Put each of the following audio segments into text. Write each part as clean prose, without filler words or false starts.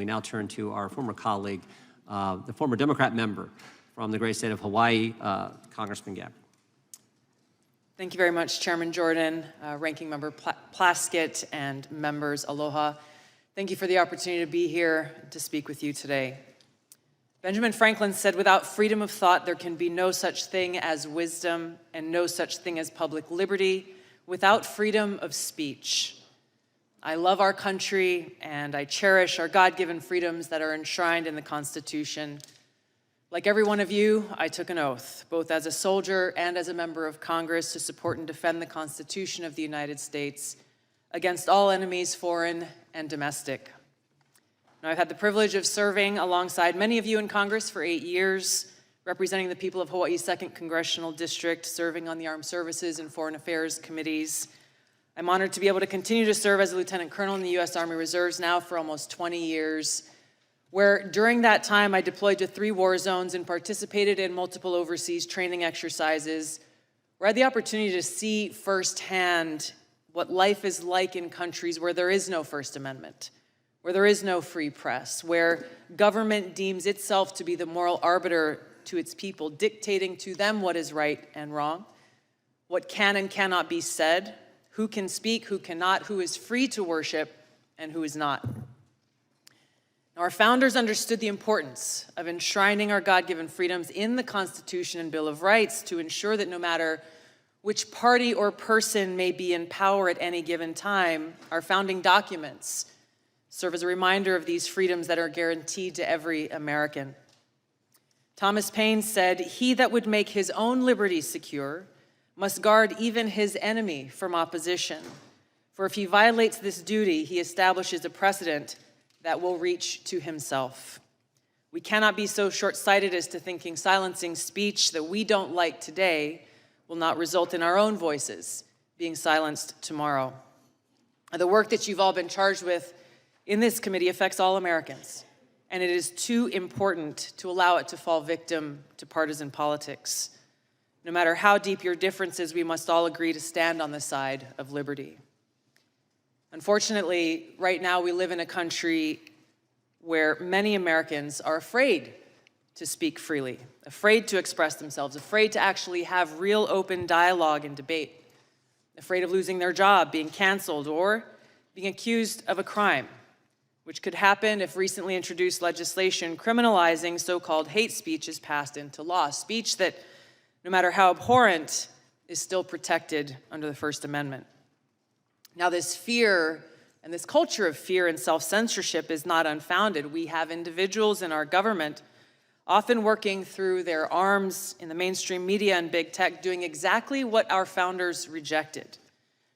We now turn to our former colleague, the former Democrat member from the great state of Hawaii, Congressman Gabbard. Thank you very much, Chairman Jordan, Ranking Member Plaskett, and members, aloha. Thank you for the opportunity to be here to speak with you today. Benjamin Franklin said, "Without freedom of thought, there can be no such thing as wisdom and no such thing as public liberty without freedom of speech." I love our country and I cherish our God-given freedoms that are enshrined in the Constitution. Like every one of you, I took an oath, both as a soldier and as a member of Congress, to support and defend the Constitution of the United States against all enemies, foreign and domestic. Now, I've had the privilege of serving alongside many of you in Congress for 8 years, representing the people of Hawaii's 2nd Congressional District, serving on the Armed Services and Foreign Affairs Committees. I'm honored to be able to continue to serve as a Lieutenant Colonel in the U.S. Army Reserves now for almost 20 years, where during that time I deployed to 3 war zones and participated in multiple overseas training exercises, where I had the opportunity to see firsthand what life is like in countries where there is no First Amendment, where there is no free press, where government deems itself to be the moral arbiter to its people, dictating to them what is right and wrong, what can and cannot be said, who can speak, who cannot, who is free to worship, and who is not. Now, our founders understood the importance of enshrining our God-given freedoms in the Constitution and Bill of Rights to ensure that no matter which party or person may be in power at any given time, our founding documents serve as a reminder of these freedoms that are guaranteed to every American. Thomas Paine said, "He that would make his own liberty secure must guard even his enemy from opposition. For if he violates this duty, he establishes a precedent that will reach to himself." We cannot be so short-sighted as to thinking silencing speech that we don't like today will not result in our own voices being silenced tomorrow. The work that you've all been charged with in this committee affects all Americans, and it is too important to allow it to fall victim to partisan politics. No matter how deep your differences, we must all agree to stand on the side of liberty. Unfortunately, right now we live in a country where many Americans are afraid to speak freely, afraid to express themselves, afraid to actually have real open dialogue and debate, afraid of losing their job, being canceled, or being accused of a crime, which could happen if recently introduced legislation criminalizing so-called hate speech is passed into law, speech that, no matter how abhorrent, is still protected under the First Amendment. Now, this fear and this culture of fear and self-censorship is not unfounded. We have individuals in our government often working through their arms in the mainstream media and big tech, doing exactly what our founders rejected,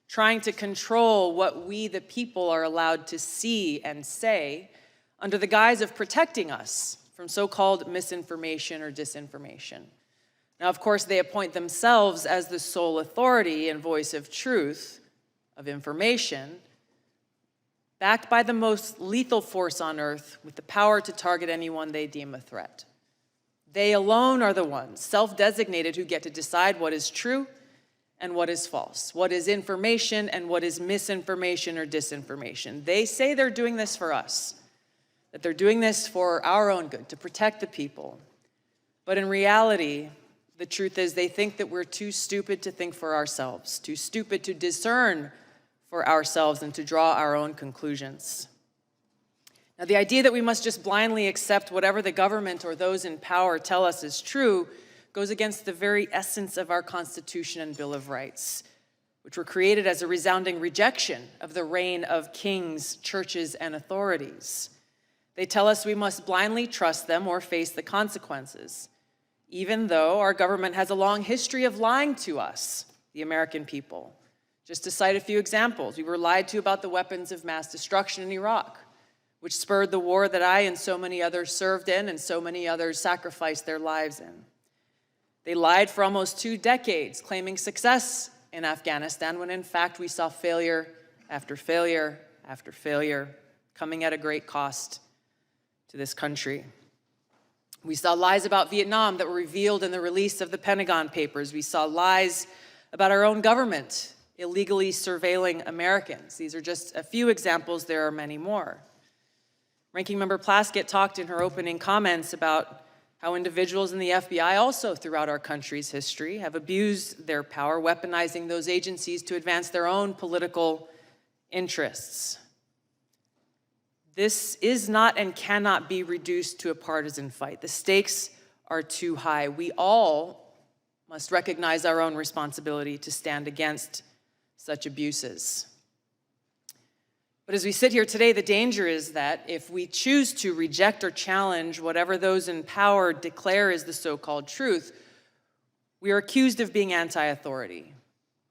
trying to control what we, the people, are allowed to see and say under the guise of protecting us from so-called misinformation or disinformation. Now, of course, they appoint themselves as the sole authority and voice of truth, of information, backed by the most lethal force on earth with the power to target anyone they deem a threat. They alone are the ones, self-designated, who get to decide what is true and what is false, what is information and what is misinformation or disinformation. They say they're doing this for us, that they're doing this for our own good, to protect the people. But in reality, the truth is they think that we're too stupid to think for ourselves, too stupid to discern for ourselves and to draw our own conclusions. Now, the idea that we must just blindly accept whatever the government or those in power tell us is true goes against the very essence of our Constitution and Bill of Rights, which were created as a resounding rejection of the reign of kings, churches, and authorities. They tell us we must blindly trust them or face the consequences, even though our government has a long history of lying to us, the American people. Just to cite a few examples, we were lied to about the weapons of mass destruction in Iraq, which spurred the war that I and so many others served in and so many others sacrificed their lives in. They lied for almost 2 decades, claiming success in Afghanistan, when in fact we saw failure after failure after failure, coming at a great cost to this country. We saw lies about Vietnam that were revealed in the release of the Pentagon Papers. We saw lies about our own government illegally surveilling Americans. These are just a few examples. There are many more. Ranking Member Plaskett talked in her opening comments about how individuals in the FBI also throughout our country's history have abused their power, weaponizing those agencies to advance their own political interests. This is not and cannot be reduced to a partisan fight. The stakes are too high. We all must recognize our own responsibility to stand against such abuses. But as we sit here today, the danger is that if we choose to reject or challenge whatever those in power declare is the so-called truth, we are accused of being anti-authority.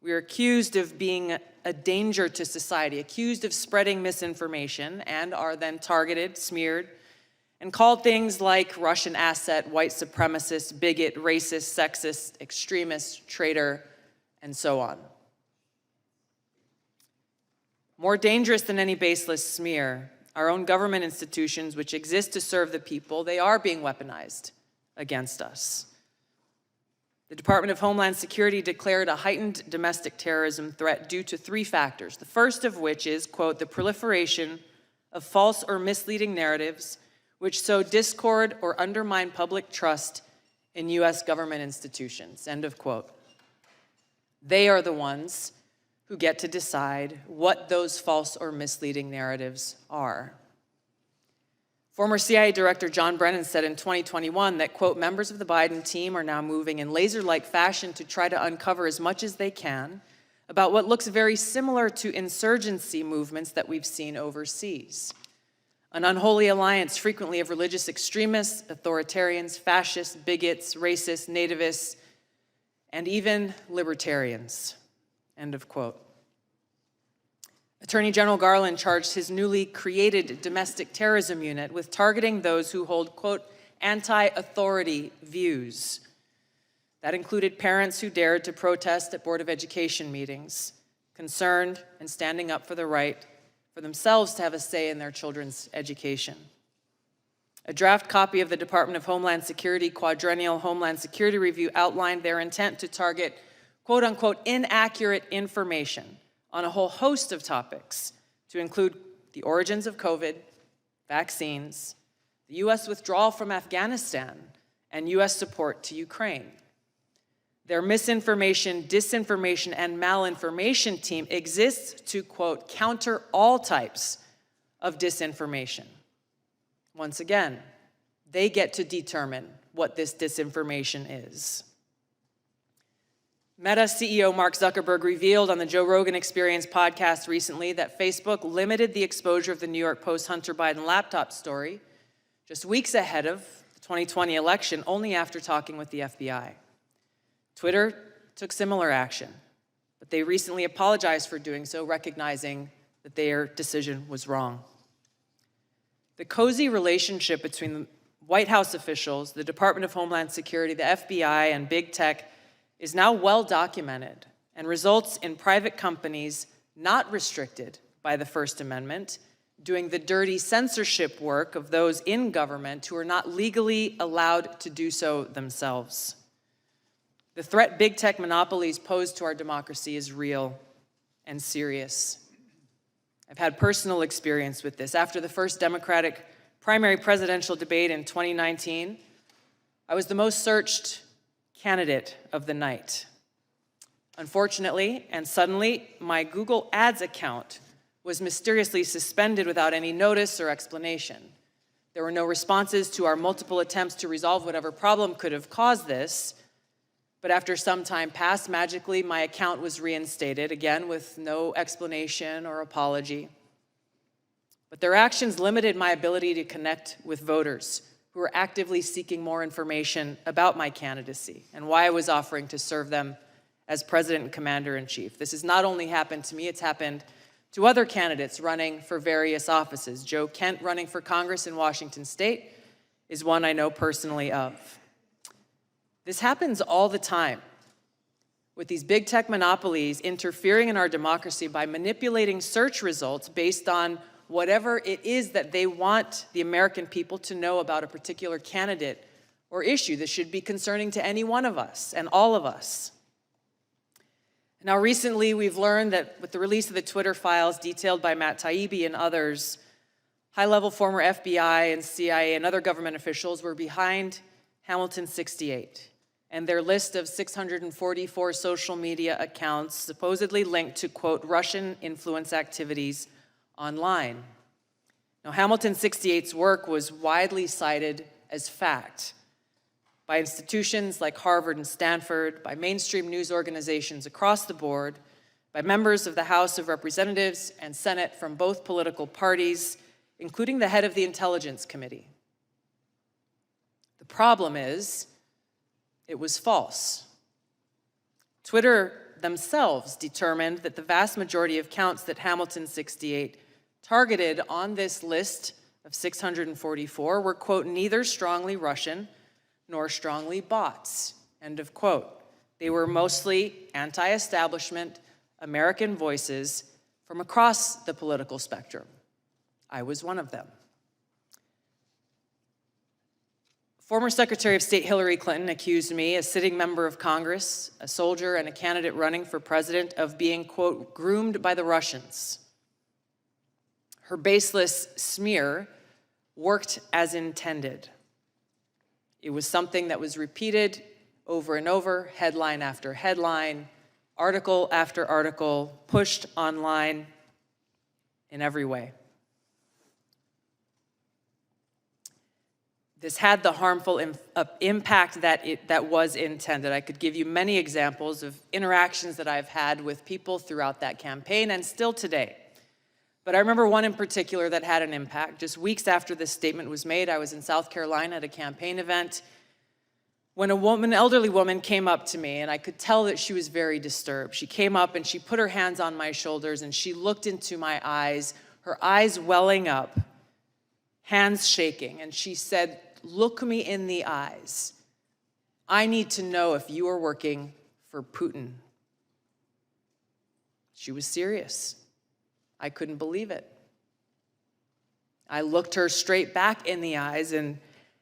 We are accused of being a danger to society, accused of spreading misinformation, and are then targeted, smeared, and called things like Russian asset, white supremacist, bigot, racist, sexist, extremist, traitor, and so on. More dangerous than any baseless smear, our own government institutions, which exist to serve the people, they are being weaponized against us. The Department of Homeland Security declared a heightened domestic terrorism threat due to 3 factors, the first of which is, quote, the proliferation of false or misleading narratives which sow discord or undermine public trust in U.S. government institutions, end of quote. They are the ones who get to decide what those false or misleading narratives are. Former CIA Director John Brennan said in 2021 that, quote, members of the Biden team are now moving in laser-like fashion to try to uncover as much as they can about what looks very similar to insurgency movements that we've seen overseas. An unholy alliance frequently of religious extremists, authoritarians, fascists, bigots, racists, nativists, and even libertarians. End of quote. Attorney General Garland charged his newly created domestic terrorism unit with targeting those who hold, quote, anti-authority views. That included parents who dared to protest at Board of Education meetings, concerned and standing up for the right for themselves to have a say in their children's education. A draft copy of the Department of Homeland Security Quadrennial Homeland Security Review outlined their intent to target quote-unquote inaccurate information on a whole host of topics, to include the origins of COVID, vaccines, the U.S. withdrawal from Afghanistan, and U.S. support to Ukraine. Their misinformation, disinformation, and malinformation team exists to, quote, counter all types of disinformation. Once again, they get to determine what this disinformation is. Meta CEO Mark Zuckerberg revealed on the Joe Rogan Experience podcast recently that Facebook limited the exposure of the New York Post Hunter Biden laptop story just weeks ahead of the 2020 election, only after talking with the FBI. Twitter took similar action, but they recently apologized for doing so, recognizing that their decision was wrong. The cozy relationship between White House officials, the Department of Homeland Security, the FBI, and big tech is now well documented and results in private companies not restricted by the First Amendment doing the dirty censorship work of those in government who are not legally allowed to do so themselves. The threat big tech monopolies pose to our democracy is real and serious. I've had personal experience with this. After the first Democratic primary presidential debate in 2019, I was the most searched candidate of the night. Unfortunately, and suddenly, my Google Ads account was mysteriously suspended without any notice or explanation. There were no responses to our multiple attempts to resolve whatever problem could have caused this, but after some time passed, magically, my account was reinstated, again with no explanation or apology. But their actions limited my ability to connect with voters who were actively seeking more information about my candidacy and why I was offering to serve them as President and Commander-in-Chief. This has not only happened to me, it's happened to other candidates running for various offices. Joe Kent, running for Congress in Washington State, is one I know personally of. This happens all the time, with these big tech monopolies interfering in our democracy by manipulating search results based on whatever it is that they want the American people to know about a particular candidate or issue that should be concerning to any one of us and all of us. Now, recently, we've learned that with the release of the Twitter files detailed by Matt Taibbi and others, High-level former FBI and CIA and other government officials were behind Hamilton 68 and their list of 644 social media accounts supposedly linked to, quote, Russian influence activities online. Now, Hamilton 68's work was widely cited as fact by institutions like Harvard and Stanford, by mainstream news organizations across the board, by members of the House of Representatives and Senate from both political parties, including the head of the Intelligence Committee. The problem is, it was false. Twitter themselves determined that the vast majority of counts that Hamilton 68 targeted on this list of 644 were, quote, neither strongly Russian nor strongly bots, end of quote. They were mostly anti-establishment American voices from across the political spectrum. I was one of them. Former Secretary of State Hillary Clinton accused me, a sitting member of Congress, a soldier, and a candidate running for president, of being, quote, groomed by the Russians. Her baseless smear worked as intended. It was something that was repeated over and over, headline after headline, article after article, pushed online in every way. This had the harmful impact that was intended. I could give you many examples of interactions that I've had with people throughout that campaign and still today. But I remember one in particular that had an impact. Just weeks after this statement was made, I was in South Carolina at a campaign event when an elderly woman came up to me, and I could tell that she was very disturbed. She came up and she put her hands on my shoulders and she looked into my eyes, her eyes welling up, hands shaking, and she said, "Look me in the eyes. I need to know if you are working for Putin." She was serious. I couldn't believe it. I looked her straight back in the eyes and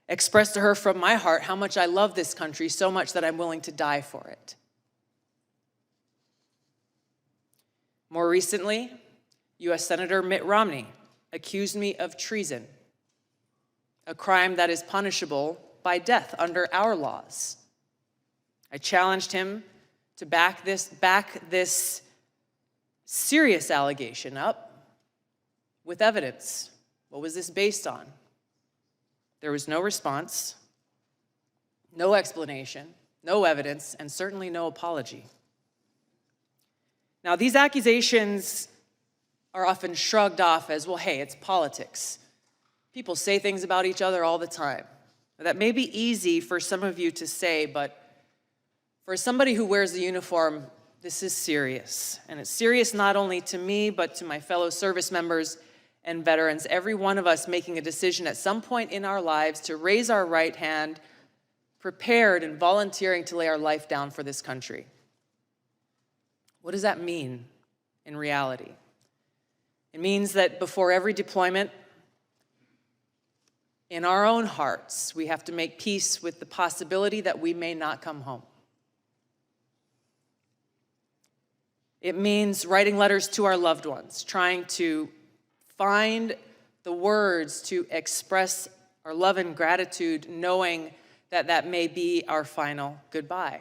expressed to her from my heart how much I love this country, so much that I'm willing to die for it. More recently, U.S. Senator Mitt Romney accused me of treason, a crime that is punishable by death under our laws. I challenged him to back this serious allegation up with evidence. What was this based on? There was no response, no explanation, no evidence, and certainly no apology. Now, these accusations are often shrugged off as, well, hey, it's politics. People say things about each other all the time. That may be easy for some of you to say, but for somebody who wears the uniform, this is serious. And it's serious not only to me, but to my fellow service members and veterans, every one of us making a decision at some point in our lives to raise our right hand, prepared and volunteering to lay our life down for this country. What does that mean in reality? It means that before every deployment, in our own hearts, we have to make peace with the possibility that we may not come home. It means writing letters to our loved ones, trying to find the words to express our love and gratitude, knowing that that may be our final goodbye.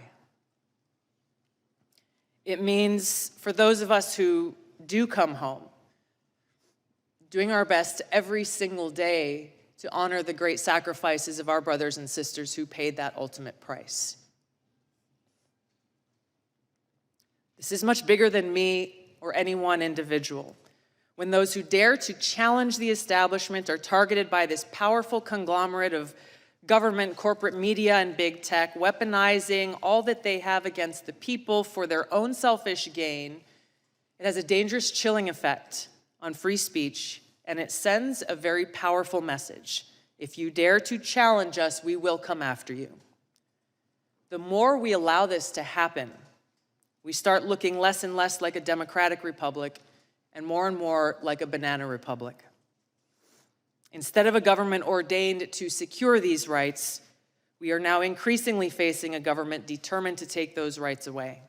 It means for those of us who do come home, doing our best every single day to honor the great sacrifices of our brothers and sisters who paid that ultimate price. This is much bigger than me or any one individual. When those who dare to challenge the establishment are targeted by this powerful conglomerate of government, corporate media, and big tech, weaponizing all that they have against the people for their own selfish gain, it has a dangerous chilling effect on free speech, and it sends a very powerful message. If you dare to challenge us, we will come after you. The more we allow this to happen, we start looking less and less like a democratic republic and more like a banana republic. Instead of a government ordained to secure these rights, we are now increasingly facing a government determined to take those rights away.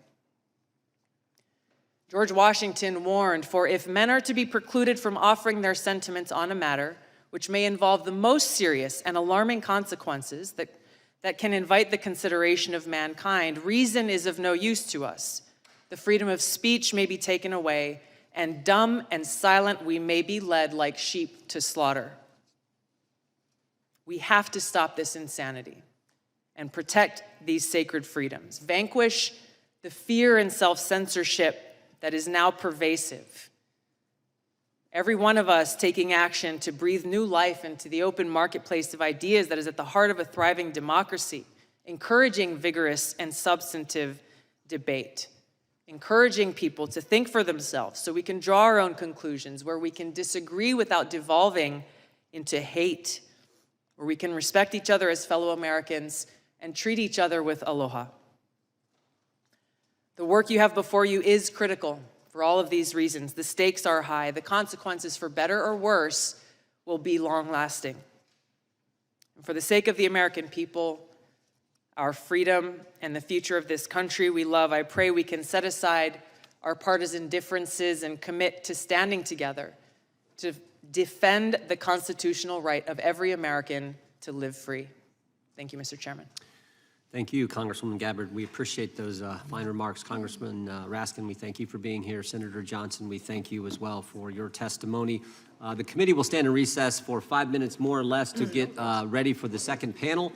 George Washington warned, "For if men are to be precluded from offering their sentiments on a matter, which may involve the most serious and alarming consequences that can invite the consideration of mankind, reason is of no use to us. The freedom of speech may be taken away, and dumb and silent we may be led like sheep to slaughter. We have to stop this insanity and protect these sacred freedoms. Vanquish the fear and self-censorship that is now pervasive. Every one of us taking action to breathe new life into the open marketplace of ideas that is at the heart of a thriving democracy, encouraging vigorous and substantive debate, encouraging people to think for themselves so we can draw our own conclusions, where we can disagree without devolving into hate, where we can respect each other as fellow Americans and treat each other with aloha. The work you have before you is critical for all of these reasons. The stakes are high. The consequences, for better or worse, will be long-lasting. And for the sake of the American people, our freedom, and the future of this country we love, I pray we can set aside our partisan differences and commit to standing together to defend the constitutional right of every American to live free. Thank you, Mr. Chairman. Thank you, Congresswoman Gabbard. We appreciate those fine remarks. Congressman Raskin, we thank you for being here. Senator Johnson, we thank you as well for your testimony. The committee will stand in recess for 5 minutes more or less to get ready for the second panel.